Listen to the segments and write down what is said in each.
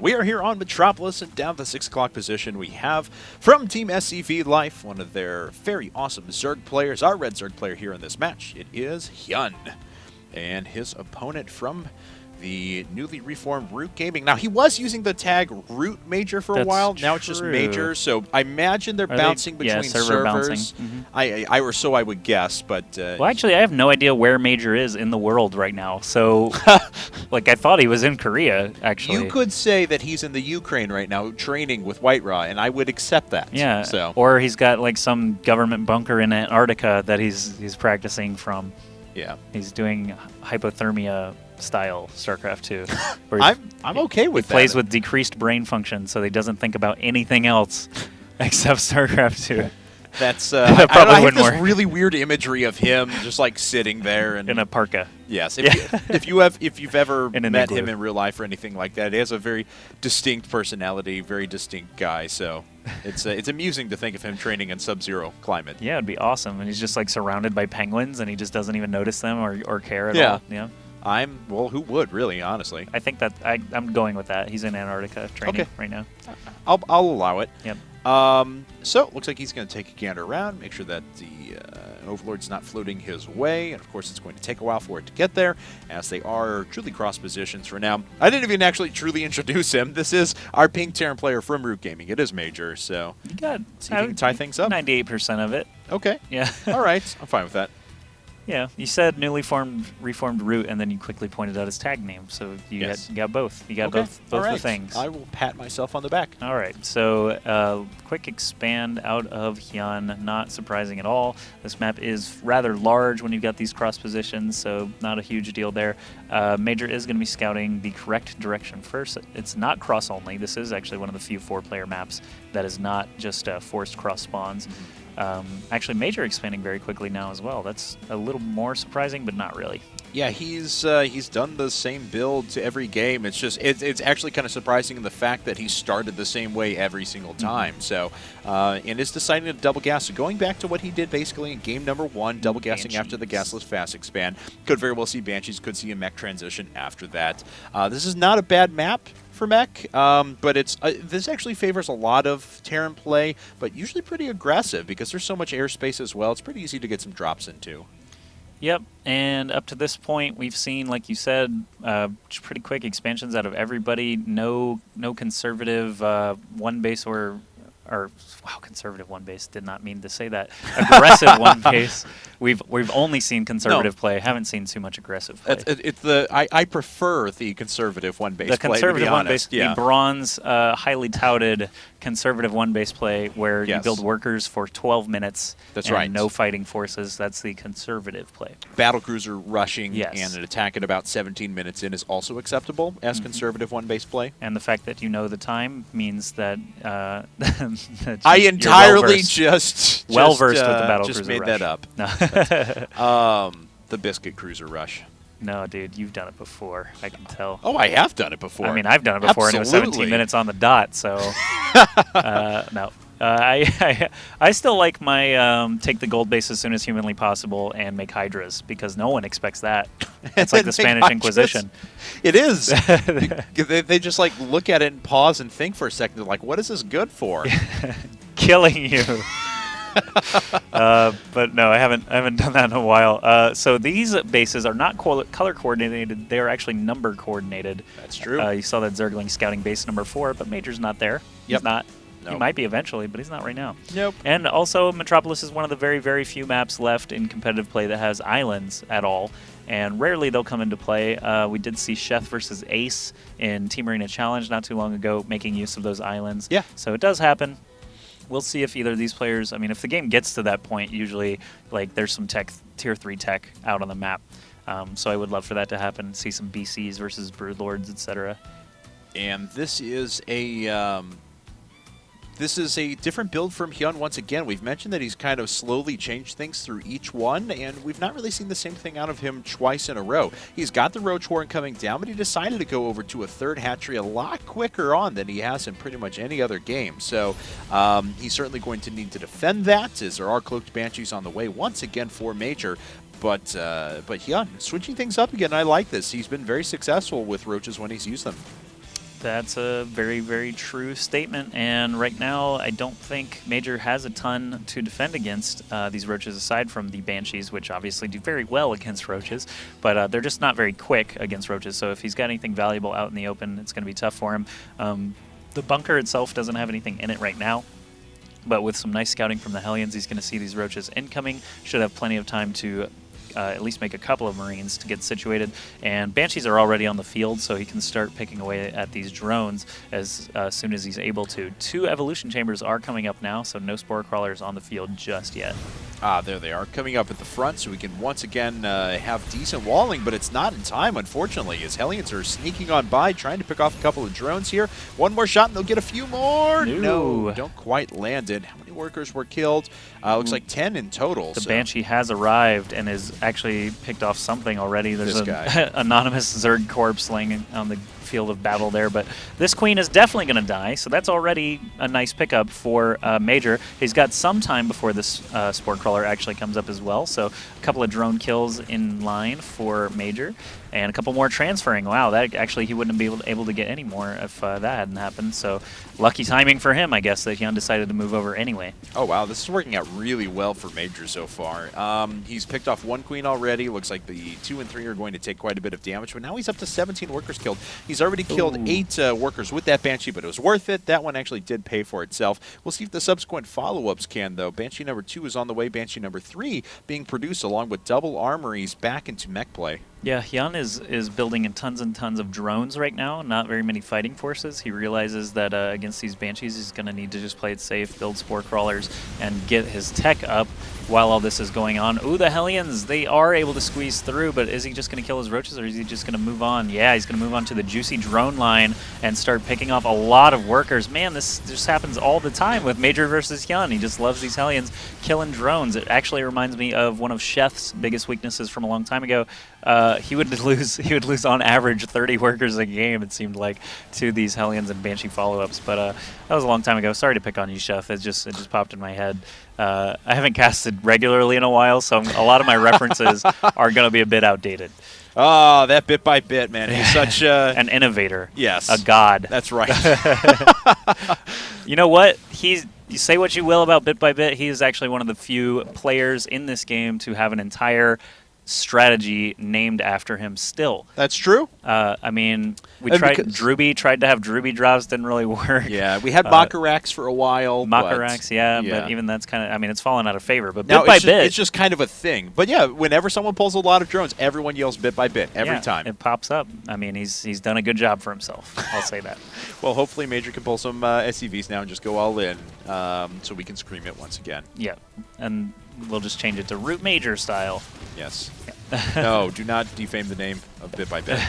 We are here on Metropolis, and down the 6 o'clock position we have from Team SCV Life, one of their very awesome Zerg players, our red Zerg player here in this match. It is HyuN, and his opponent from the newly reformed Root Gaming. Now, he was using the tag Root.MajOr for a while. Now it's just Major, so I imagine they're bouncing between servers. Bouncing. I would guess, but... well, actually, I have no idea where Major is in the world right now, so... like, I thought he was in Korea, actually. You could say that he's in the Ukraine right now, training with White Raw, and I would accept that. Yeah, so. Or he's got, like, some government bunker in Antarctica that he's practicing from. Yeah. He's doing hypothermia style StarCraft 2. I'm okay with that. He plays with decreased brain function, so he doesn't think about anything else except StarCraft 2. That's that probably I have wouldn't this work. really weird imagery of him just like sitting there and in a parka. Yes, if you've ever met him in real life or anything like that, he has a very distinct personality, very distinct guy. So it's amusing to think of him training in sub-zero climate. Yeah, it'd be awesome. And he's just like surrounded by penguins, and he just doesn't even notice them or care at all. Yeah. Well, who would really, honestly? I think that I'm going with that. He's in Antarctica training right now. I'll allow it. Yep. So it looks like he's going to take a gander around, make sure that the Overlord's not floating his way, and of course it's going to take a while for it to get there, as they are truly cross positions for now. I didn't even actually truly introduce him. This is our pink Terran player from Root Gaming. It is Major, so you got see if you can tie things up. 98% of it. Okay. Yeah. All right. I'm fine with that. Yeah, you said newly reformed Root, and then you quickly pointed out his tag name, so you got both. You got both the things. I will pat myself on the back. All right, so quick expand out of HyuN, not surprising at all. This map is rather large when you've got these cross positions, so not a huge deal there. Major is going to be scouting the correct direction first. It's not cross only. This is actually one of the few 4-player maps that is not just forced cross spawns. Actually, Major expanding very quickly now as well. That's a little more surprising, but not really. Yeah, he's done the same build to every game. It's just it's actually kind of surprising in the fact that he started the same way every single time. So, and is deciding to double gas. So going back to what he did basically in game number 1, double gassing after the gasless fast expand. Could very well see Banshees. Could see a mech transition after that. This is not a bad map for mech, but it's this actually favors a lot of Terran play, but usually pretty aggressive because there's so much airspace as well. It's pretty easy to get some drops into. Yep, and up to this point, we've seen, like you said, pretty quick expansions out of everybody. No conservative one base or wow, conservative one base. Did not mean to say that. Aggressive one base. We've only seen conservative play. Haven't seen too much aggressive play. I prefer the conservative one base. The play, conservative to be one honest. base, the bronze, highly touted conservative one base play where you build workers for 12 minutes. That's and right. No fighting forces. That's the conservative play. Battlecruiser rushing and an attack at about 17 minutes in is also acceptable as conservative one base play. And the fact that you know the time means that, that I entirely just well-versed with the Battlecruiser just made rush. that up. No. The Biscuit Cruiser rush. No, dude, you've done it before. I can tell. Oh, I have done it before. I mean, I've done it before, and it was 17 minutes on the dot, so... no. I still like my take the gold base as soon as humanly possible and make Hydras, because no one expects that. It's like the Spanish Inquisition. It is. they just like look at it and pause and think for a second. They're like, what is this good for? Killing you. But no, I haven't done that in a while. So these bases are not color coordinated; they are actually number coordinated. That's true. You saw that Zergling scouting base number 4, but Major's not there. Yep. He's not. Nope. He might be eventually, but he's not right now. Nope. And also, Metropolis is one of the very, very few maps left in competitive play that has islands at all, and rarely they'll come into play. We did see Chef versus Ace in Team Arena Challenge not too long ago, making use of those islands. Yeah. So it does happen. We'll see if either of these players, I mean, if the game gets to that point, usually like there's some tier 3 tech out on the map. So I would love for that to happen, see some BCs versus Broodlords, etc. And this is a different build from HyuN once again. We've mentioned that he's kind of slowly changed things through each one, and we've not really seen the same thing out of him twice in a row. He's got the Roach Horn coming down, but he decided to go over to a third hatchery a lot quicker on than he has in pretty much any other game. So he's certainly going to need to defend that, as there are Cloaked Banshees on the way once again for Major. But HyuN, switching things up again, I like this. He's been very successful with Roaches when he's used them. That's a very, very true statement. And right now, I don't think Major has a ton to defend against these roaches, aside from the Banshees, which obviously do very well against roaches. But they're just not very quick against roaches. So if he's got anything valuable out in the open, it's going to be tough for him. The bunker itself doesn't have anything in it right now. But with some nice scouting from the Hellions, he's going to see these roaches incoming. Should have plenty of time to at least make a couple of Marines to get situated. And Banshees are already on the field, so he can start picking away at these drones as soon as he's able to. 2 evolution chambers are coming up now, so no spore crawlers on the field just yet. There they are, coming up at the front, so we can once again have decent walling, but it's not in time, unfortunately, as Hellions are sneaking on by, trying to pick off a couple of drones here. One more shot, and they'll get a few more. No, don't quite land it. How many workers were killed? Looks like 10 in total. The Banshee has arrived and is actually picked off something already. There's an anonymous Zerg corpse laying on the field of battle there, but this queen is definitely going to die, so that's already a nice pickup for Major. He's got some time before this spore crawler actually comes up as well, so a couple of drone kills in line for Major, and a couple more transferring. Wow, that actually he wouldn't be able to get any more if that hadn't happened, so lucky timing for him, I guess, that HyuN decided to move over anyway. Oh wow, this is working out really well for Major so far. He's picked off 1 queen already. Looks like the 2 and 3 are going to take quite a bit of damage, but now he's up to 17 workers killed. He's already killed 8 workers with that Banshee, but it was worth it. That one actually did pay for itself. We'll see if the subsequent follow-ups can, though. Banshee number 2 is on the way. Banshee number 3 being produced along with double armories back into mech play. Yeah, HyuN is building tons and tons of drones right now, not very many fighting forces. He realizes that against these Banshees, he's going to need to just play it safe, build spore crawlers, and get his tech up while all this is going on. Ooh, the Hellions, they are able to squeeze through, but is he just going to kill his roaches, or is he just going to move on? Yeah, he's going to move on to the juicy drone line and start picking off a lot of workers. Man, this just happens all the time with Major versus HyuN. He just loves these Hellions killing drones. It actually reminds me of one of Chef's biggest weaknesses from a long time ago. He would lose on average 30 workers a game, it seemed like, to these Hellions and Banshee follow-ups. But that was a long time ago. Sorry to pick on you, Chef. It just popped in my head. I haven't casted regularly in a while, so a lot of my references are going to be a bit outdated. Oh, that bit by bit, man. He's such an innovator. Yes. A god. That's right. You know what? You say what you will about bit by bit. He is actually one of the few players in this game to have an entire strategy named after him still. That's true. I mean, we tried Druby, tried to have Druby drops, didn't really work. Yeah, we had Makarax for a while. Makarax, yeah, but even that's kind of, I mean, it's fallen out of favor. But bit by bit, it's just kind of a thing. But yeah, whenever someone pulls a lot of drones, everyone yells bit by bit every time. It pops up. I mean, he's done a good job for himself. I'll say that. Well, hopefully Major can pull some SCVs now and just go all in, so we can scream it once again. Yeah, and we'll just change it to Root.MajOr style. Yes. No, do not defame the name of bit by bit.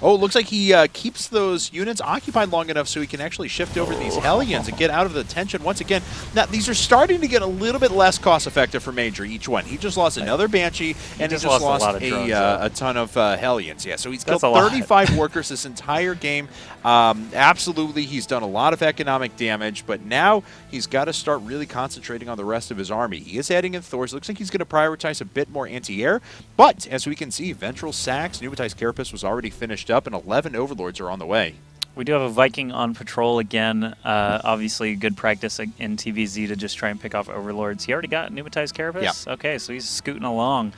Oh, it looks like he keeps those units occupied long enough so he can actually shift over these Hellions and get out of the tension once again. Now, these are starting to get a little bit less cost-effective for Major, each one. He just lost another Banshee, and he just lost a ton of Hellions. Yeah, so he's killed 35 workers this entire game. Absolutely, he's done a lot of economic damage, but now he's got to start really concentrating on the rest of his army. He is adding in Thors. Looks like he's going to prioritize a bit more anti-air, but as we can see, Ventral Sax, Pneumatized Carapace was already finished up, and 11 Overlords are on the way. We do have a Viking on patrol again. Obviously, good practice in TVZ to just try and pick off Overlords. He already got Pneumatized Carapace? Yeah. Okay, so he's scooting along.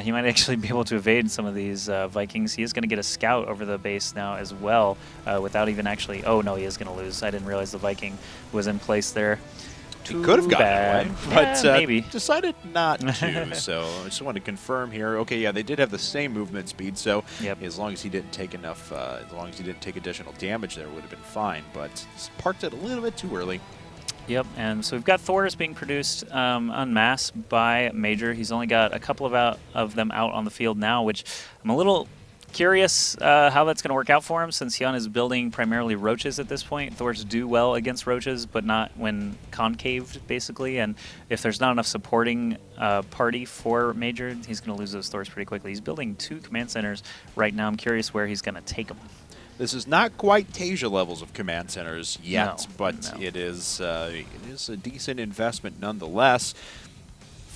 He might actually be able to evade some of these Vikings. He is going to get a scout over the base now as well without even actually... Oh, no, he is going to lose. I didn't realize the Viking was in place there. He could have gotten away, but maybe decided not to. So I just want to confirm here. Okay, yeah, they did have the same movement speed. So as long as he didn't take enough, as long as he didn't take additional damage, there would have been fine. But he's parked it a little bit too early. Yep, and so we've got Thors being produced en masse by Major. He's only got a couple of them out on the field now, which I'm a little curious how that's going to work out for him, since HyuN is building primarily roaches at this point. Thors do well against roaches, but not when concaved, basically. And if there's not enough supporting party for Major, he's going to lose those Thors pretty quickly. He's building 2 command centers right now. I'm curious where he's going to take them. This is not quite Tasia levels of command centers yet, but it is a decent investment nonetheless.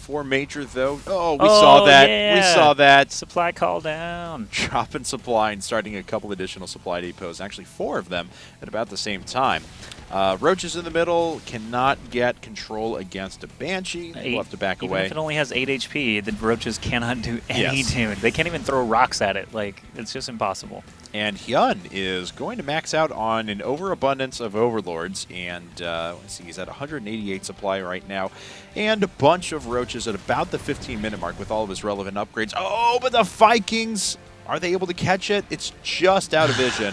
for Major, though. Oh, we saw that. Yeah. We saw that. Supply call down. Dropping supply and starting a couple additional supply depots, actually 4 of them at about the same time. Roaches in the middle cannot get control against a Banshee. We'll have to back away. Even if it only has 8 HP, the Roaches cannot do any damage. They can't even throw rocks at it. Like, it's just impossible. And HyuN is going to max out on an overabundance of Overlords, and let's see, he's at 188 supply right now, and a bunch of Roaches at about the 15-minute mark with all of his relevant upgrades. Oh, but the Vikings, are they able to catch it? It's just out of vision.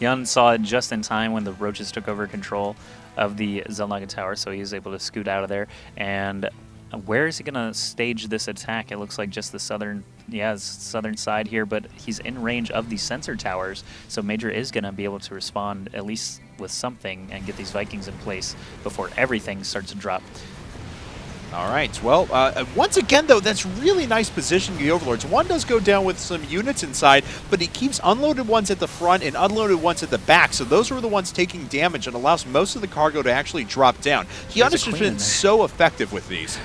HyuN saw it just in time when the Roaches took over control of the Zelnaga Tower, so he was able to scoot out of there. And where is he going to stage this attack? It looks like just the southern side here, but he's in range of the sensor towers, so Major is going to be able to respond at least with something and get these Vikings in place before everything starts to drop. All right. Well, once again, though, that's really nice positioning of the Overlords. One does go down with some units inside, but he keeps unloaded ones at the front and unloaded ones at the back. So those are the ones taking damage and allows most of the cargo to actually drop down. HyuN has just been so effective with these.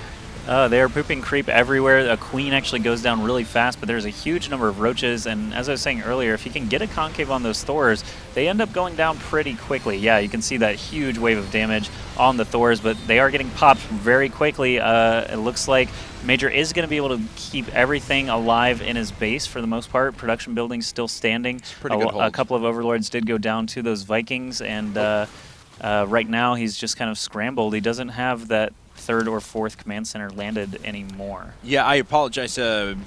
They're pooping creep everywhere. A queen actually goes down really fast, but there's a huge number of Roaches, and as I was saying earlier, if you can get a concave on those Thors, they end up going down pretty quickly. Yeah, you can see that huge wave of damage on the Thors, but they are getting popped very quickly. It looks like Major is going to be able to keep everything alive in his base for the most part. Production buildings still standing. A couple of Overlords did go down to those Vikings, and right now he's just kind of scrambled. He doesn't have that 3rd or 4th command center landed anymore. Yeah, I apologize.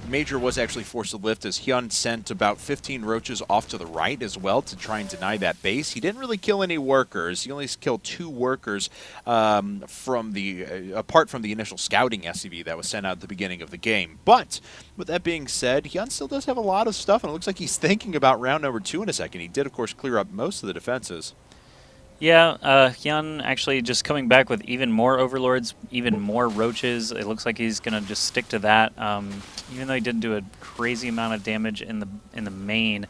Major was actually forced to lift as HyuN sent about 15 Roaches off to the right as well to try and deny that base. He didn't really kill any workers. He only killed 2 workers from the apart from the initial scouting SCV that was sent out at the beginning of the game. But with that being said, HyuN still does have a lot of stuff, and it looks like he's thinking about round number 2 in a second. He did, of course, clear up most of the defenses. Yeah, HyuN actually just coming back with even more Overlords, even more Roaches. It looks like he's going to just stick to that. Even though he didn't do a crazy amount of damage in the main,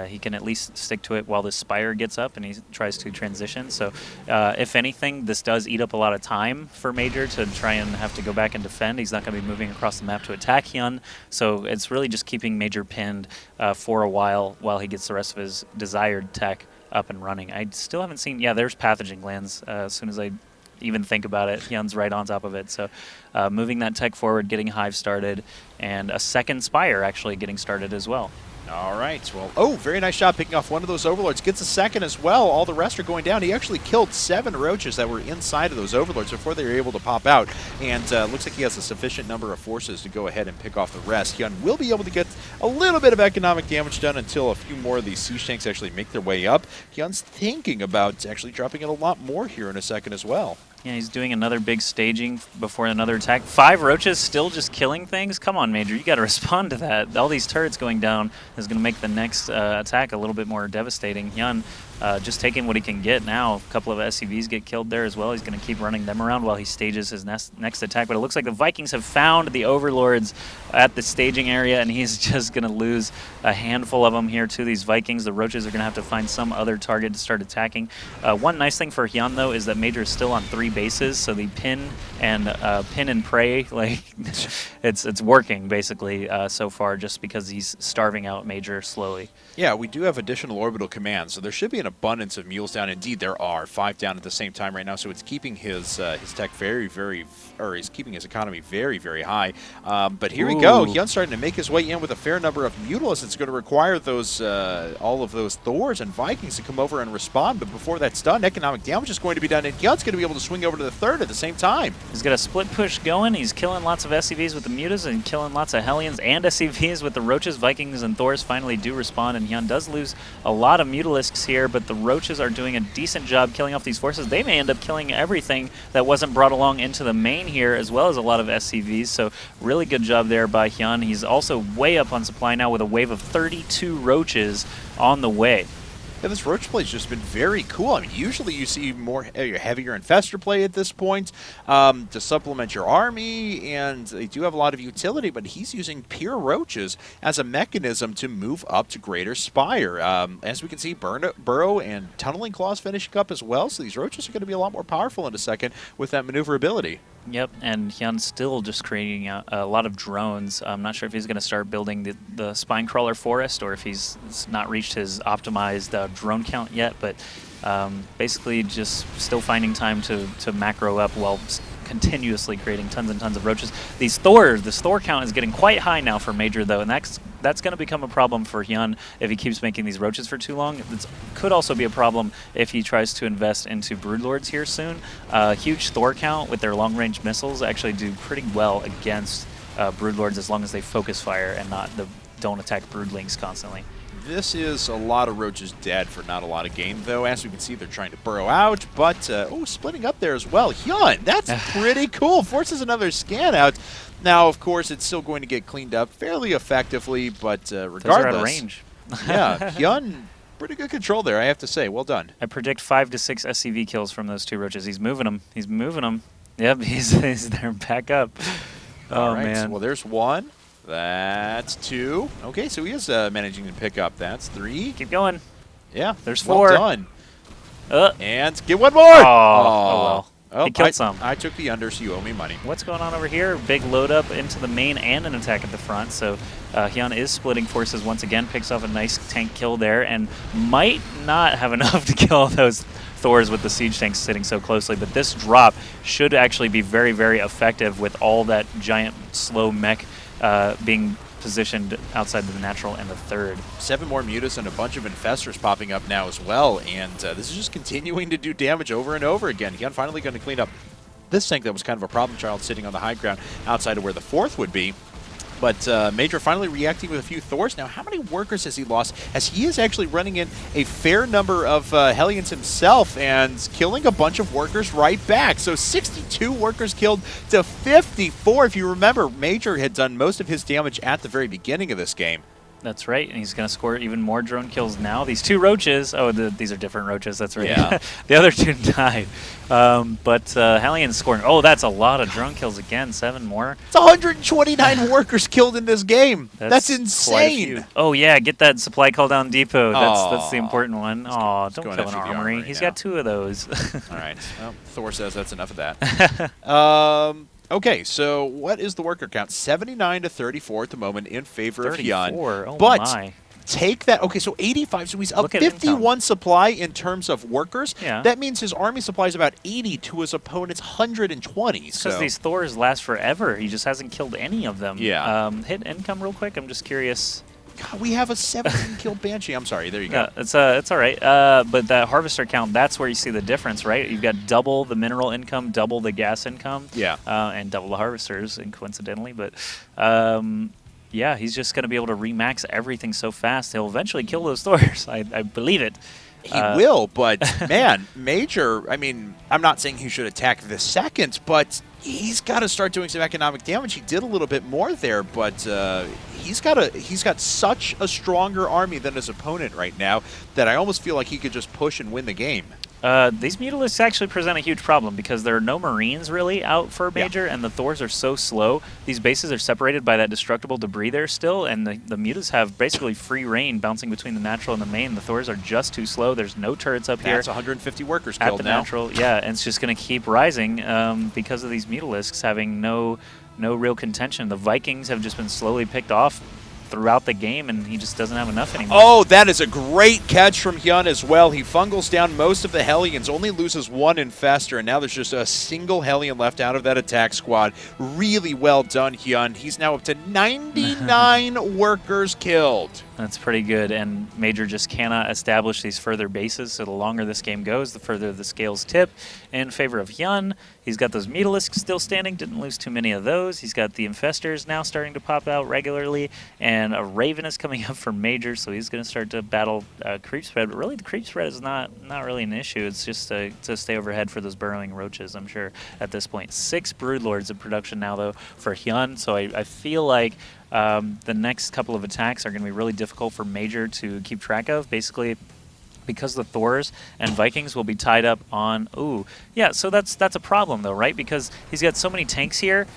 he can at least stick to it while the Spire gets up and he tries to transition. So if anything, this does eat up a lot of time for Major to try and have to go back and defend. He's not going to be moving across the map to attack HyuN. So it's really just keeping Major pinned for a while he gets the rest of his desired tech up and running. I still haven't seen, yeah, there's pathogen glands. As soon as I even think about it, HyuN's right on top of it. So moving that tech forward, getting Hive started, and a second Spire actually getting started as well. All right. Well, oh, very nice shot picking off one of those Overlords. Gets a second as well. All the rest are going down. He actually killed 7 Roaches that were inside of those Overlords before they were able to pop out. And looks like he has a sufficient number of forces to go ahead and pick off the rest. HyuN will be able to get a little bit of economic damage done until a few more of these siege tanks actually make their way up. HyuN's thinking about actually dropping it a lot more here in a second as well. Yeah, he's doing another big staging before another attack. 5 Roaches still just killing things? Come on, Major, you got to respond to that. All these turrets going down is going to make the next attack a little bit more devastating. HyuN just taking what he can get now. A couple of SCVs get killed there as well. He's going to keep running them around while he stages his next attack. But it looks like the Vikings have found the Overlords at the staging area, and he's just going to lose a handful of them here to these Vikings. The Roaches are going to have to find some other target to start attacking. One nice thing for HyuN, though, is that Major is still on 3 bases, so the pin and pray, like it's working basically so far, just because he's starving out Major slowly. Yeah, we do have additional orbital commands, so there should be an abundance of mules down. Indeed, there are 5 down at the same time right now, so it's keeping his tech he's keeping his economy very, very high. But here we go. HyuN's starting to make his way in with a fair number of Mutalisks. It's going to require those all of those Thors and Vikings to come over and respond. But before that's done, economic damage is going to be done, and HyuN's going to be able to swing over to the 3rd at the same time. He's got a split push going. He's killing lots of SCVs with the Mutas and killing lots of Hellions and SCVs with the Roaches. Vikings and Thors finally do respond, and HyuN does lose a lot of Mutalisks here, but the Roaches are doing a decent job killing off these forces. They may end up killing everything that wasn't brought along into the main here, as well as a lot of SCVs, so really good job there by HyuN. He's also way up on supply now with a wave of 32 Roaches on the way. Yeah, this Roach play has just been very cool. I mean, usually you see more heavier Infestor play at this point to supplement your army, and they do have a lot of utility, but he's using pure Roaches as a mechanism to move up to Greater Spire. As we can see, Burrow and Tunneling Claws finishing up as well, so these Roaches are going to be a lot more powerful in a second with that maneuverability. Yep, and HyuN still just creating a lot of drones. I'm not sure if he's going to start building the spine crawler forest or if he's not reached his optimized drone count yet, but basically just still finding time to macro up while continuously creating tons and tons of roaches. These Thors, the Thor count is getting quite high now for Major though, and that's going to become a problem for HyuN if he keeps making these roaches for too long. It could also be a problem if he tries to invest into Broodlords here soon. Huge Thor count with their long-range missiles actually do pretty well against Broodlords as long as they focus fire and don't attack Broodlings constantly. This is a lot of roaches dead for not a lot of gain, though. As we can see, they're trying to burrow out, but splitting up there as well. HyuN, that's pretty cool. Forces another scan out. Now, of course, it's still going to get cleaned up fairly effectively, but regardless. Those are out of range. Yeah, HyuN, pretty good control there, I have to say. Well done. I predict 5 to 6 SCV kills from those two roaches. He's moving them. He's moving them. Yep, he's there back up. All right, man. So, well, there's one. That's 2. Okay, so he is managing to pick up. That's 3. Keep going. Yeah, there's well 4. Done. And get one more. Oh well. Oh, he killed some. I took the under, so you owe me money. What's going on over here? Big load up into the main and an attack at the front. So HyuN is splitting forces once again, picks off a nice tank kill there, and might not have enough to kill those Thors with the siege tanks sitting so closely. But this drop should actually be very, very effective with all that giant slow mech being positioned outside the natural and the third. 7 more mutas and a bunch of infestors popping up now as well, and this is just continuing to do damage over and over again. HyuN finally going to clean up this tank that was kind of a problem child sitting on the high ground outside of where the 4th would be. But Major finally reacting with a few Thors. Now, how many workers has he lost? As he is actually running in a fair number of Hellions himself and killing a bunch of workers right back. So 62 workers killed to 54. If you remember, Major had done most of his damage at the very beginning of this game. That's right, and he's going to score even more drone kills now. These 2 roaches, these are different roaches, that's right. Yeah. The other 2 died. But Hallion's scoring, that's a lot of drone kills again, 7 more. It's 129 workers killed in this game. That's insane. Oh yeah, get that supply call down depot. That's the important one. Oh, don't kill an armory. He's got 2 of those. All right, well, Thor says that's enough of that. Okay, so what is the worker count? 79 to 34 at the moment in favor of HyuN. Oh but my. Take that. Okay, so 85. So he's up 51 supply in terms of workers. Yeah. That means his army supply is about 80 to his opponent's 120. Because these Thors last forever. He just hasn't killed any of them. Yeah. Hit income real quick. I'm just curious. God, we have a 17-kill Banshee. I'm sorry. There you go. It's all right. But that harvester count, that's where you see the difference, right? You've got double the mineral income, double the gas income. Yeah. And double the harvesters, coincidentally. But yeah, he's just going to be able to remax everything so fast. He'll eventually kill those Thors. I believe it. He will, but man, Major, I mean, I'm not saying he should attack the second, but he's got to start doing some economic damage. He did a little bit more there, but he's got such a stronger army than his opponent right now that I almost feel like he could just push and win the game. These mutalisks actually present a huge problem because there are no Marines really out for Major, and the Thors are so slow. These bases are separated by that destructible debris there still, and the mutas have basically free reign bouncing between the natural and the main. The Thors are just too slow. There's no turrets up here. That's 150 workers at killed the now. Natural. Yeah, and it's just going to keep rising because of these mutalisks having no real contention. The Vikings have just been slowly picked off throughout the game, and he just doesn't have enough anymore. Oh, that is a great catch from HyuN as well. He fungals down most of the Hellions, only loses 1 Infestor, and now there's just a single Hellion left out of that attack squad. Really well done, HyuN. He's now up to 99 workers killed. That's pretty good, and Major just cannot establish these further bases, so the longer this game goes, the further the scales tip in favor of HyuN. He's got those Mutalisks still standing, didn't lose too many of those. He's got the Infestors now starting to pop out regularly, and a Raven is coming up for Major, so he's going to start to battle creep spread, but really the creep spread is not really an issue. It's just to stay overhead for those burrowing roaches, I'm sure, at this point. 6 Broodlords in production now, though, for HyuN, so I feel like the next couple of attacks are going to be really difficult for Major to keep track of, basically because the Thors and Vikings will be tied up on... Ooh, yeah, so that's a problem, though, right? Because he's got so many tanks here.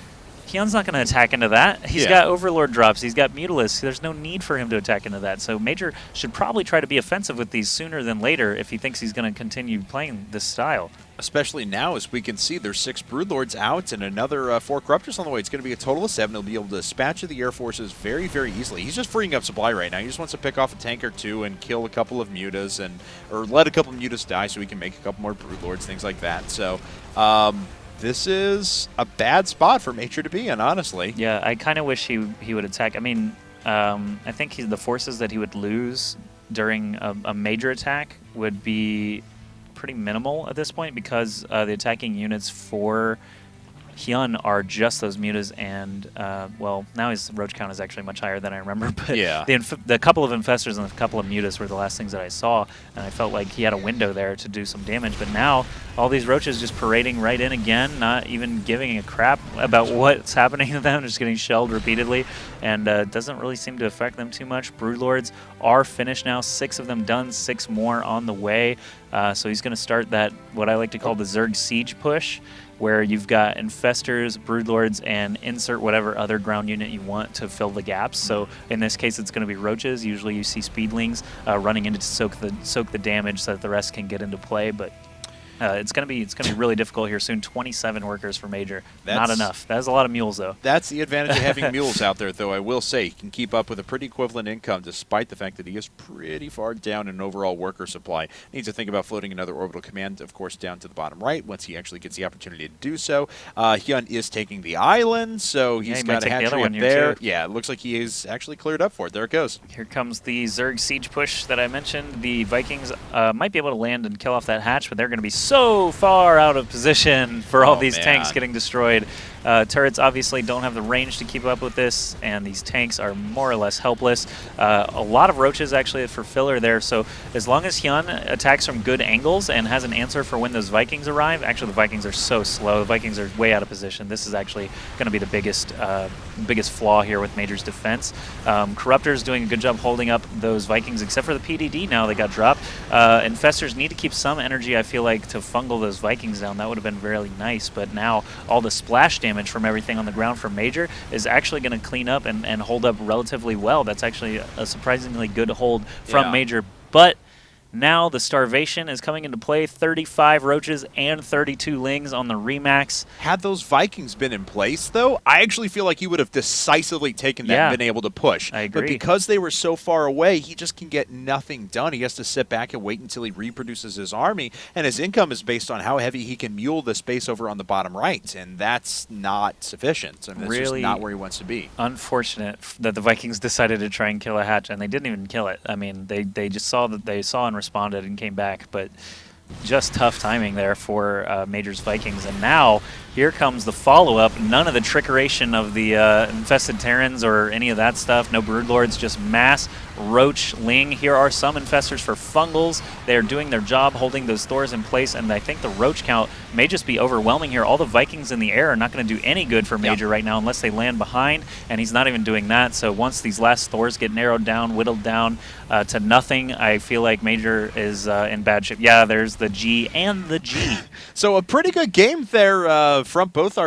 HyuN's not going to attack into that. He's got Overlord drops. He's got Mutalisk. There's no need for him to attack into that. So Major should probably try to be offensive with these sooner than later if he thinks he's going to continue playing this style. Especially now, as we can see, there's 6 Broodlords out and another 4 Corruptors on the way. It's going to be a total of 7. He'll be able to dispatch of the Air Forces very, very easily. He's just freeing up supply right now. He just wants to pick off a tank or 2 and kill a couple of Mutas, or let a couple of Mutas die so he can make a couple more Broodlords, things like that. So this is a bad spot for Major to be in, honestly. Yeah, I kind of wish he would attack. I mean, I think the forces that he would lose during a major attack would be pretty minimal at this point, because the attacking units for HyuN are just those mutas, and well, now his roach count is actually much higher than I remember, but yeah, the couple of infestors and a couple of mutas were the last things that I saw, and I felt like he had a window there to do some damage. But now all these roaches just parading right in again, not even giving a crap about what's happening to them, just getting shelled repeatedly, and doesn't really seem to affect them too much. Broodlords are finished now, 6 of them done, 6 more on the way. So he's going to start that, what I like to call the Zerg Siege push, where you've got infestors, broodlords, and insert whatever other ground unit you want to fill the gaps. So in this case, it's going to be roaches. Usually you see speedlings running in to soak the damage so that the rest can get into play. But it's going to be really difficult here soon. 27 workers for Major. Not enough. That is a lot of mules, though. That's the advantage of having mules out there, though. I will say he can keep up with a pretty equivalent income, despite the fact that he is pretty far down in overall worker supply. Needs to think about floating another orbital command, of course, down to the bottom right once he actually gets the opportunity to do so. HyuN is taking the island, so he's got a hatchery up there. Yeah, it looks like he is actually cleared up for it. There it goes. Here comes the Zerg Siege push that I mentioned. The Vikings might be able to land and kill off that hatch, but they're going to be so far out of position for all these tanks getting destroyed. Turrets obviously don't have the range to keep up with this, and these tanks are more or less helpless. A lot of roaches actually for filler there, so as long as HyuN attacks from good angles and has an answer for when those Vikings arrive. Actually, the Vikings are so slow. The Vikings are way out of position. This is actually going to be the biggest flaw here with Major's defense. Corruptor's doing a good job holding up those Vikings, except for the PDD now that got dropped. Infestors need to keep some energy, I feel like, to fungal those Vikings down. That would have been really nice, but now all the splash damage from everything on the ground from Major is actually going to clean up and hold up relatively well. That's actually a surprisingly good hold from Major, but now the starvation is coming into play. 35 roaches and 32 lings on the Remax. Had those Vikings been in place, though, I actually feel like he would have decisively taken that and been able to push. I agree. But because they were so far away, he just can get nothing done. He has to sit back and wait until he reproduces his army, and his income is based on how heavy he can mule the space over on the bottom right, and that's not sufficient. I mean, that's just not where he wants to be. Unfortunate that the Vikings decided to try and kill a hatch, and they didn't even kill it. I mean, they just saw and responded and came back, but just tough timing there for Major's Vikings. And now here comes the follow-up. None of the trickeration of the infested Terrans or any of that stuff. No Broodlords, just mass Roach Ling. Here are some infestors for fungals. They're doing their job holding those Thors in place, and I think the Roach count may just be overwhelming here. All the Vikings in the air are not going to do any good for Major right now unless they land behind, and he's not even doing that. So once these last Thors get narrowed down, whittled down to nothing, I feel like Major is in bad shape. Yeah, there's the G and the G. So a pretty good game there from both our